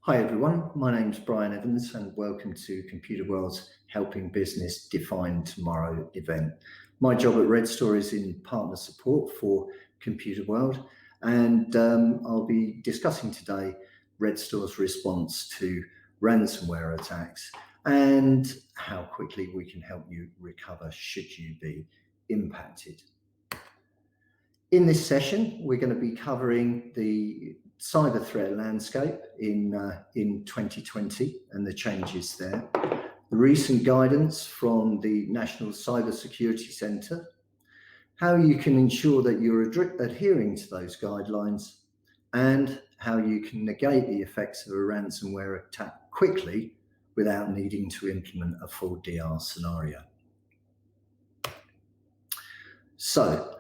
Hi everyone, my name's Brian Evans and welcome to Computer World's Helping Business Define Tomorrow event. My job at Redstor is in partner support for Computer World, and I'll be discussing today Redstor's response to ransomware attacks and how quickly we can help you recover should you be impacted. In this session, we're going to be covering the cyber threat landscape in 2020 and the changes there, the recent guidance from the National Cybersecurity Centre, how you can ensure that you're adhering to those guidelines, and how you can negate the effects of a ransomware attack quickly without needing to implement a full DR scenario. So,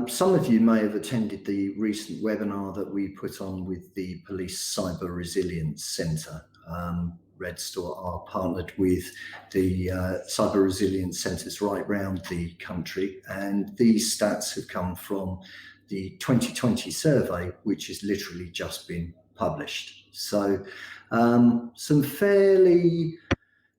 some of you may have attended the recent webinar that we put on with the Police Cyber Resilience Centre. Redstor are partnered with the Cyber Resilience Centres right around the country, and these stats have come from the 2020 survey, which has literally just been published. So some fairly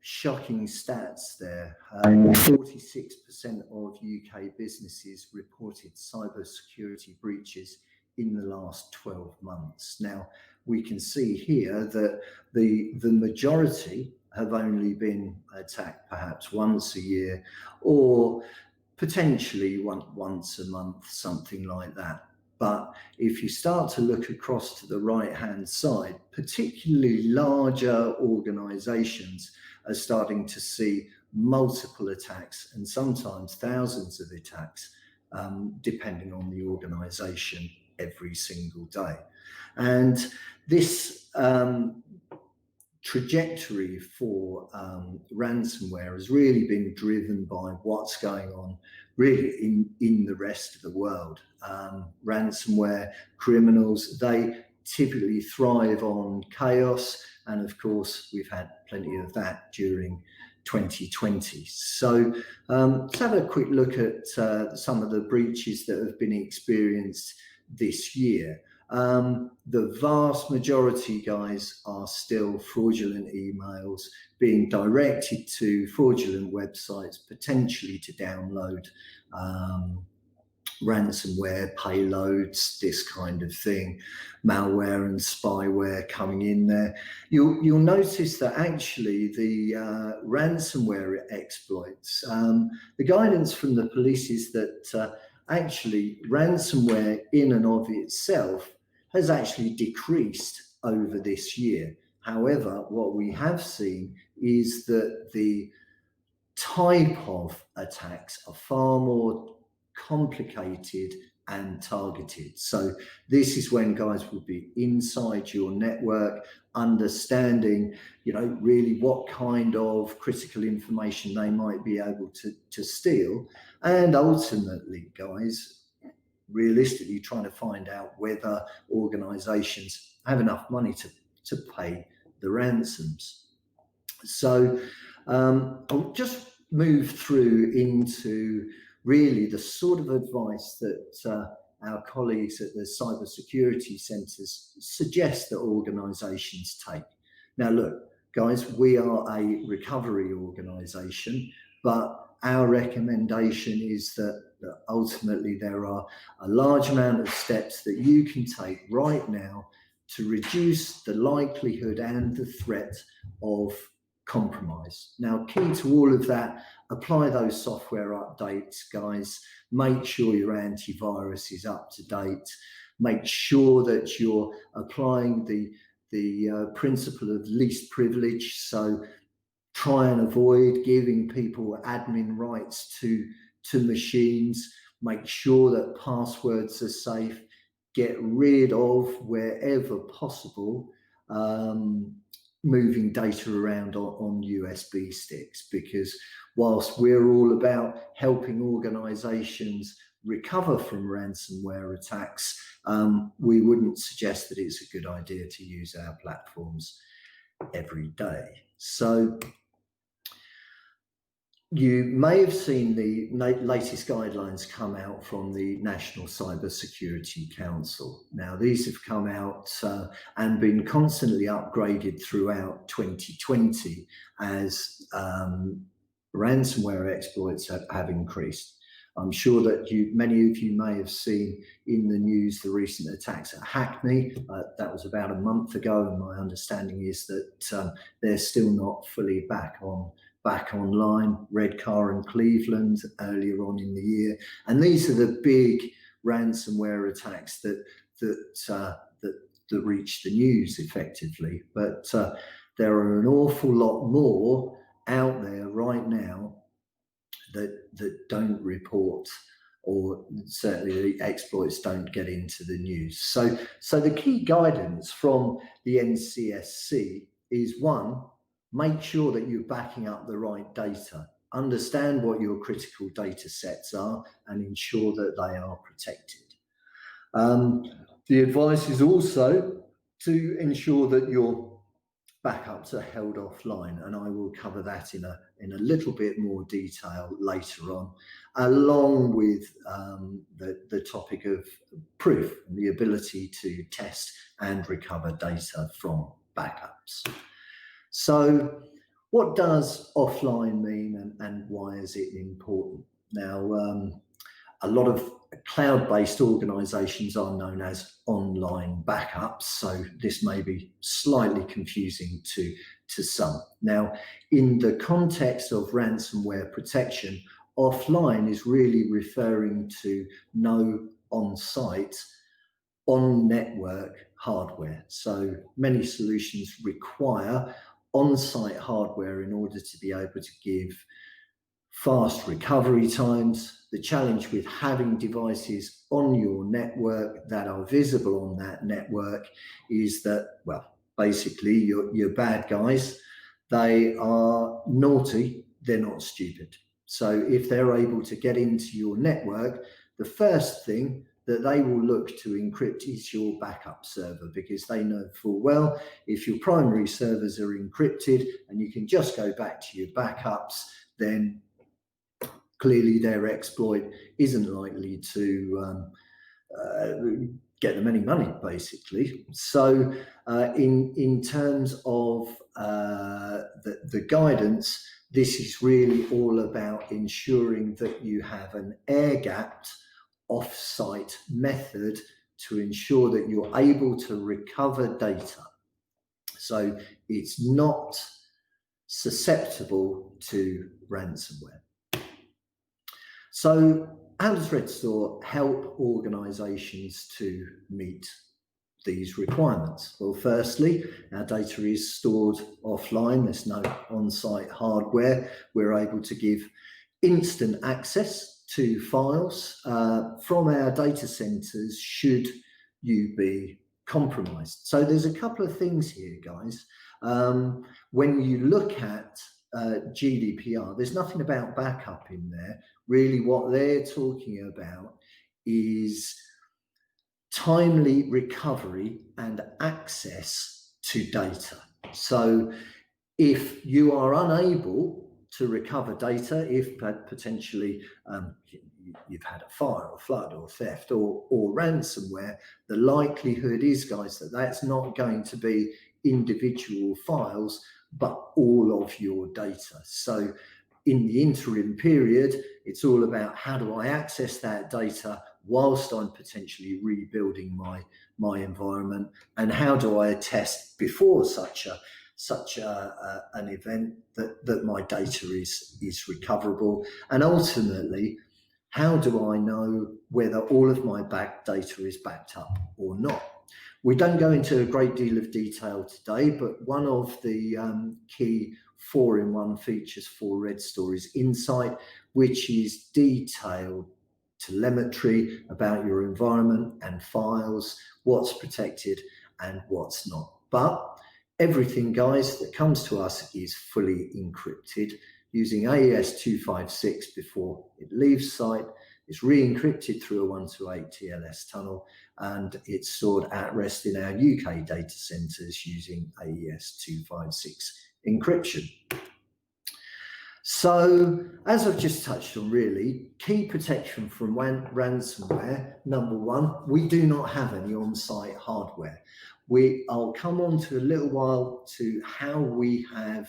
shocking stats there. 46% of UK businesses reported cybersecurity breaches in the last 12 months. Now, we can see here that the majority have only been attacked perhaps once a year or potentially once a month, something like that. But if you start to look across to the right-hand side, particularly larger organizations are starting to see multiple attacks and sometimes thousands of attacks, depending on the organization every single day. And this trajectory for ransomware has really been driven by what's going on really in the rest of the world. Ransomware criminals, they typically thrive on chaos, and of course we've had plenty of that during 2020. So let's have a quick look at some of the breaches that have been experienced this year. The vast majority, guys, are still fraudulent emails being directed to fraudulent websites, potentially to download ransomware payloads, this kind of thing, malware and spyware coming in there. You'll notice that actually the ransomware exploits, the guidance from the police is that actually ransomware in and of itself has actually decreased over this year. However, what we have seen is that the type of attacks are far more complicated and targeted. So this is when guys will be inside your network, understanding, really what kind of critical information they might be able to steal. And ultimately, guys, realistically trying to find out whether organizations have enough money to pay the ransoms. So I'll just move through into really the sort of advice that our colleagues at the cybersecurity centres suggest that organizations take. Now, look, guys, we are a recovery organization, but our recommendation is that ultimately there are a large amount of steps that you can take right now to reduce the likelihood and the threat of compromise. Now, key to all of that, apply those software updates, guys. Make sure your antivirus is up to date. Make sure that you're applying the principle of least privilege. So try and avoid giving people admin rights to machines. Make sure that passwords are safe. Get rid of, wherever possible, moving data around on USB sticks, because whilst we're all about helping organizations recover from ransomware attacks, we wouldn't suggest that it's a good idea to use our platforms every day. So You may have seen the latest guidelines come out from the National Cybersecurity Council. Now, these have come out and been constantly upgraded throughout 2020 as ransomware exploits have increased. I'm sure that many of you may have seen in the news the recent attacks at Hackney. That was about a month ago, and my understanding is that they're still not fully back online. Redstor in Cleveland earlier on in the year, and these are the big ransomware attacks that reach the news effectively. But there are an awful lot more out there right now that don't report, or certainly the exploits don't get into the news. So the key guidance from the NCSC is, one, make sure that you're backing up the right data, understand what your critical data sets are, and ensure that they are protected. The advice is also to ensure that your backups are held offline, and I will cover that in a little bit more detail later on, along with the topic of proof and the ability to test and recover data from backups. So what does offline mean, and why is it important? Now, a lot of cloud-based organizations are known as online backups, so this may be slightly confusing to some. Now, in the context of ransomware protection, offline is really referring to no on-site, on-network hardware. So many solutions require on-site hardware in order to be able to give fast recovery times. The challenge with having devices on your network that are visible on that network is that, well, basically you're bad guys. They are naughty, they're not stupid. So if they're able to get into your network, the first thing that they will look to encrypt is your backup server, because they know full well if your primary servers are encrypted and you can just go back to your backups, then clearly their exploit isn't likely to get them any money, basically. So in terms of the guidance, this is really all about ensuring that you have an air-gapped off-site method to ensure that you're able to recover data. So it's not susceptible to ransomware. So how does Redstor help organizations to meet these requirements? Well, firstly, our data is stored offline. There's no on-site hardware. We're able to give instant access to files from our data centers should you be compromised. So there's a couple of things here, guys. When you look at GDPR, there's nothing about backup in there. Really what they're talking about is timely recovery and access to data. So if you are unable to recover data, if potentially you've had a fire or flood or theft or ransomware, the likelihood is, guys, that that's not going to be individual files, but all of your data. So in the interim period, it's all about how do I access that data whilst I'm potentially rebuilding my environment, and how do I attest before such an event that my data is recoverable, and ultimately, how do I know whether all of my data is backed up or not? We don't go into a great deal of detail today, but one of the key 4-in-1 features for Redstor is Insight, which is detailed telemetry about your environment and files, what's protected and what's not. But everything, guys, that comes to us is fully encrypted using AES 256 before it leaves site. It's re-encrypted through a 128 TLS tunnel, and it's stored at rest in our UK data centers using AES 256 encryption. So, as I've just touched on, really, key protection from ransomware. Number one, we do not have any on-site hardware. I'll come on to a little while to how we have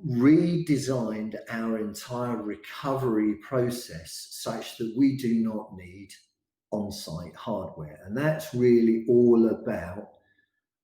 redesigned our entire recovery process such that we do not need on-site hardware. And that's really all about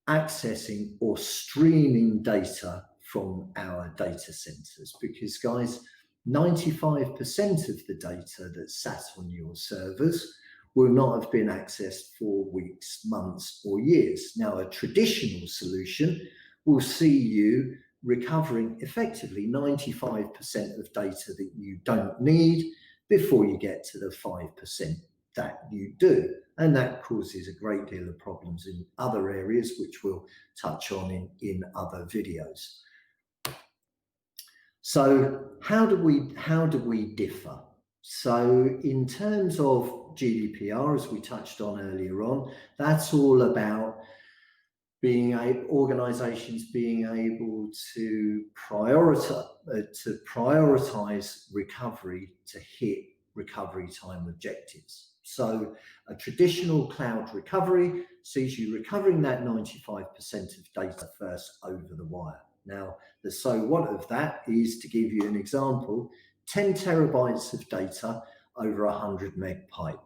accessing or streaming data from our data centers, because guys, 95% of the data that's sat on your servers will not have been accessed for weeks, months, or years. Now, a traditional solution will see you recovering effectively 95% of data that you don't need before you get to the 5% that you do. And that causes a great deal of problems in other areas, which we'll touch on in other videos. So how do we differ? So in terms of GDPR, as we touched on earlier on, that's all about organizations being able to prioritize recovery to hit recovery time objectives. So a traditional cloud recovery sees you recovering that 95% of data first over the wire. Now, the so what of that is, to give you an example, 10 terabytes of data over 100 meg pipe.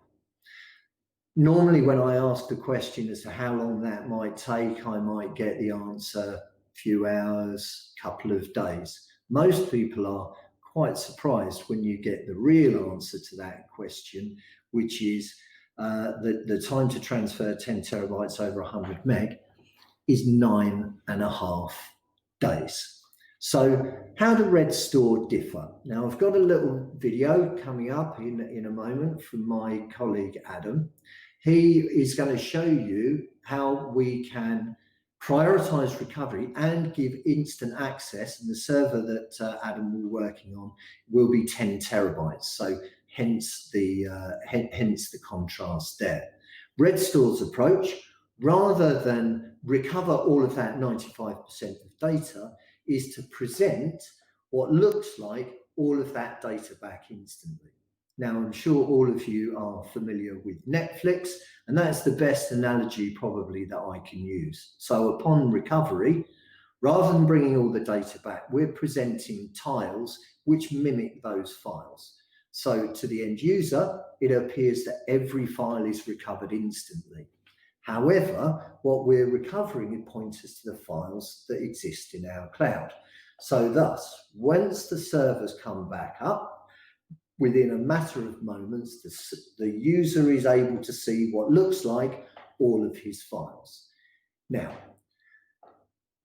Normally, when I ask the question as to how long that might take, I might get the answer a few hours, couple of days. Most people are quite surprised when you get the real answer to that question, which is the time to transfer 10 terabytes over 100 meg is 9.5 days. So how do Redstor differ? Now, I've got a little video coming up in a moment from my colleague Adam. He is going to show you how we can prioritize recovery and give instant access, and the server that Adam will be working on will be 10 terabytes. So hence the contrast there. Redstor's approach, rather than recover all of that 95% of data, is to present what looks like all of that data back instantly. Now, I'm sure all of you are familiar with Netflix, and that's the best analogy probably that I can use. So upon recovery, rather than bringing all the data back, we're presenting tiles which mimic those files. So to the end user, it appears that every file is recovered instantly. However, what we're recovering, it points us to the files that exist in our cloud. So thus, once the servers come back up, within a matter of moments, the user is able to see what looks like all of his files. Now,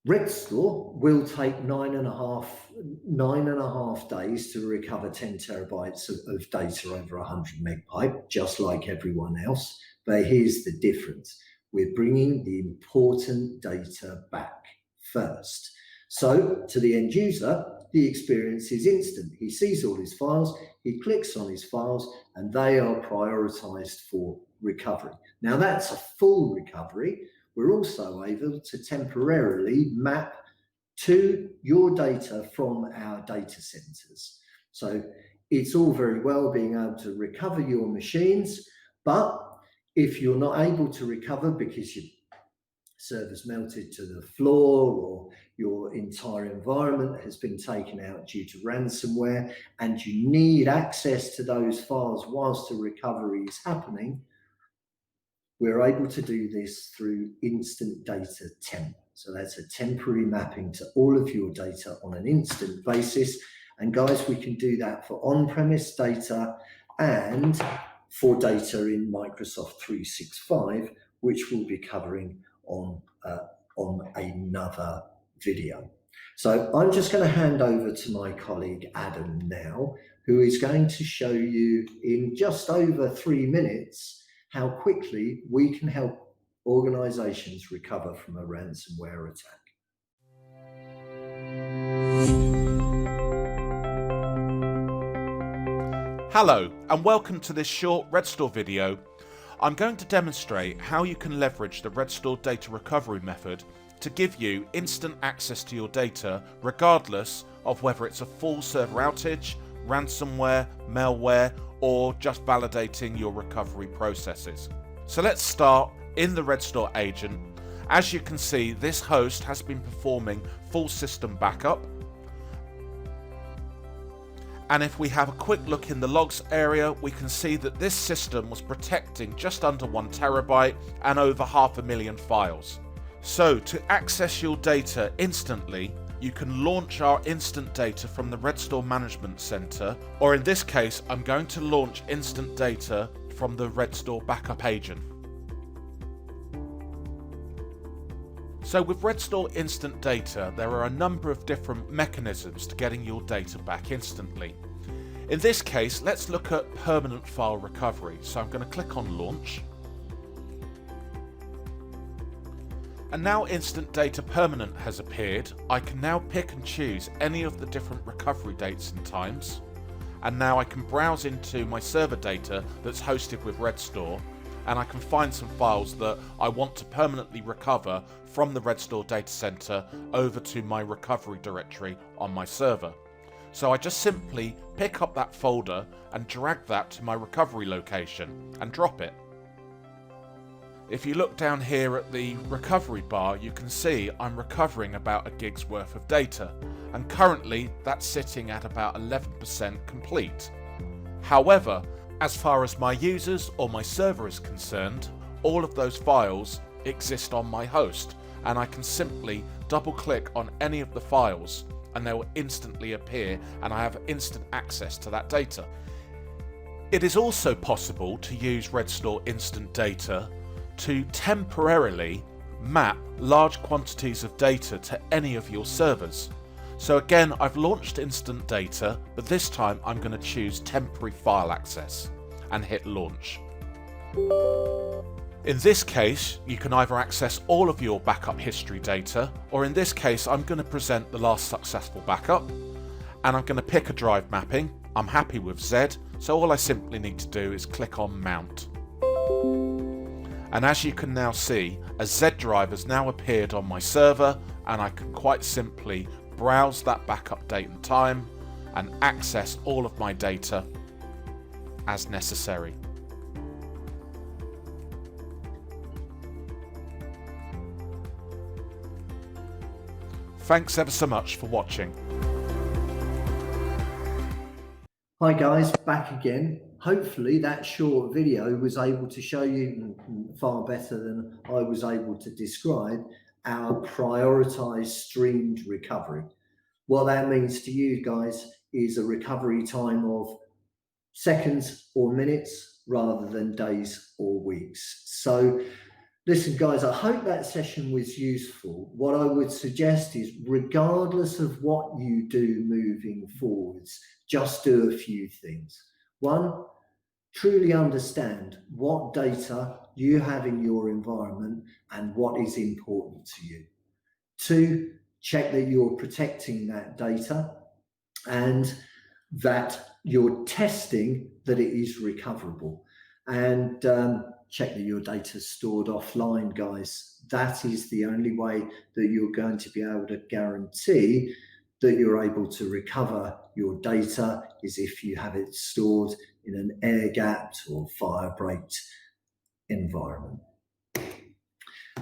Redstor will take 9.5 days to recover 10 terabytes of data over 100 meg pipe, just like everyone else. But here's the difference. We're bringing the important data back first. So to the end user, the experience is instant. He sees all his files, he clicks on his files, and they are prioritized for recovery. Now that's a full recovery. We're also able to temporarily map to your data from our data centers. So it's all very well being able to recover your machines, but if you're not able to recover because your server's melted to the floor or your entire environment has been taken out due to ransomware and you need access to those files whilst the recovery is happening, we're able to do this through instant data temp. So that's a temporary mapping to all of your data on an instant basis. And guys, we can do that for on-premise data and for data in Microsoft 365, which we'll be covering on another video. So I'm just going to hand over to my colleague Adam now, who is going to show you in just over 3 minutes how quickly we can help organizations recover from a ransomware attack. Hello and welcome to this short Redstor video. I'm going to demonstrate how you can leverage the Redstor data recovery method to give you instant access to your data regardless of whether it's a full server outage, ransomware, malware, or just validating your recovery processes. So let's start in the Redstor agent. As you can see, this host has been performing full system backup. And if we have a quick look in the logs area, we can see that this system was protecting just under 1 terabyte and over 500,000 files. So to access your data instantly, you can launch our instant data from the Redstor Management Center, or in this case, I'm going to launch instant data from the Redstor backup agent. So with Redstor Instant Data, there are a number of different mechanisms to getting your data back instantly. In this case, let's look at permanent file recovery. So I'm going to click on Launch. And now Instant Data Permanent has appeared. I can now pick and choose any of the different recovery dates and times. And now I can browse into my server data that's hosted with Redstor, and I can find some files that I want to permanently recover from the Redstor data center over to my recovery directory on my server. So I just simply pick up that folder and drag that to my recovery location and drop it. If you look down here at the recovery bar, you can see I'm recovering about a gig's worth of data, and currently that's sitting at about 11% complete. However, as far as my users or my server is concerned, all of those files exist on my host, and I can simply double click on any of the files and they will instantly appear, and I have instant access to that data. It is also possible to use Redstor Instant Data to temporarily map large quantities of data to any of your servers. So again, I've launched Instant Data, but this time I'm going to choose Temporary File Access and hit Launch. In this case, you can either access all of your backup history data, or in this case, I'm going to present the last successful backup, and I'm going to pick a drive mapping. I'm happy with Z, so all I simply need to do is click on Mount. And as you can now see, a Z drive has now appeared on my server, and I can quite simply browse that backup date and time and access all of my data as necessary. Thanks ever so much for watching. Hi guys, back again. Hopefully that short video was able to show you far better than I was able to describe our prioritized streamed recovery. What that means to you guys is a recovery time of seconds or minutes rather than days or weeks. So listen guys, I hope that session was useful. What I would suggest is, regardless of what you do moving forwards, just do a few things. One, truly understand what data you have in your environment and what is important to you. Two, check that you're protecting that data and that you're testing that it is recoverable. And check that your data is stored offline, guys. That is the only way that you're going to be able to guarantee that you're able to recover your data, is if you have it stored in an air-gapped or fire-breaked environment.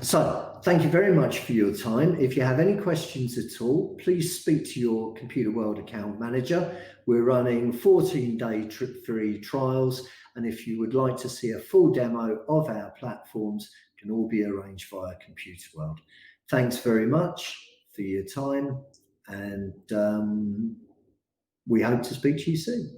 So thank you very much for your time. If you have any questions at all, please speak to your Computer World account manager. We're running 14-day trip-free trials, and if you would like to see a full demo of our platforms, it can all be arranged via Computer World. Thanks very much for your time, and we hope to speak to you soon.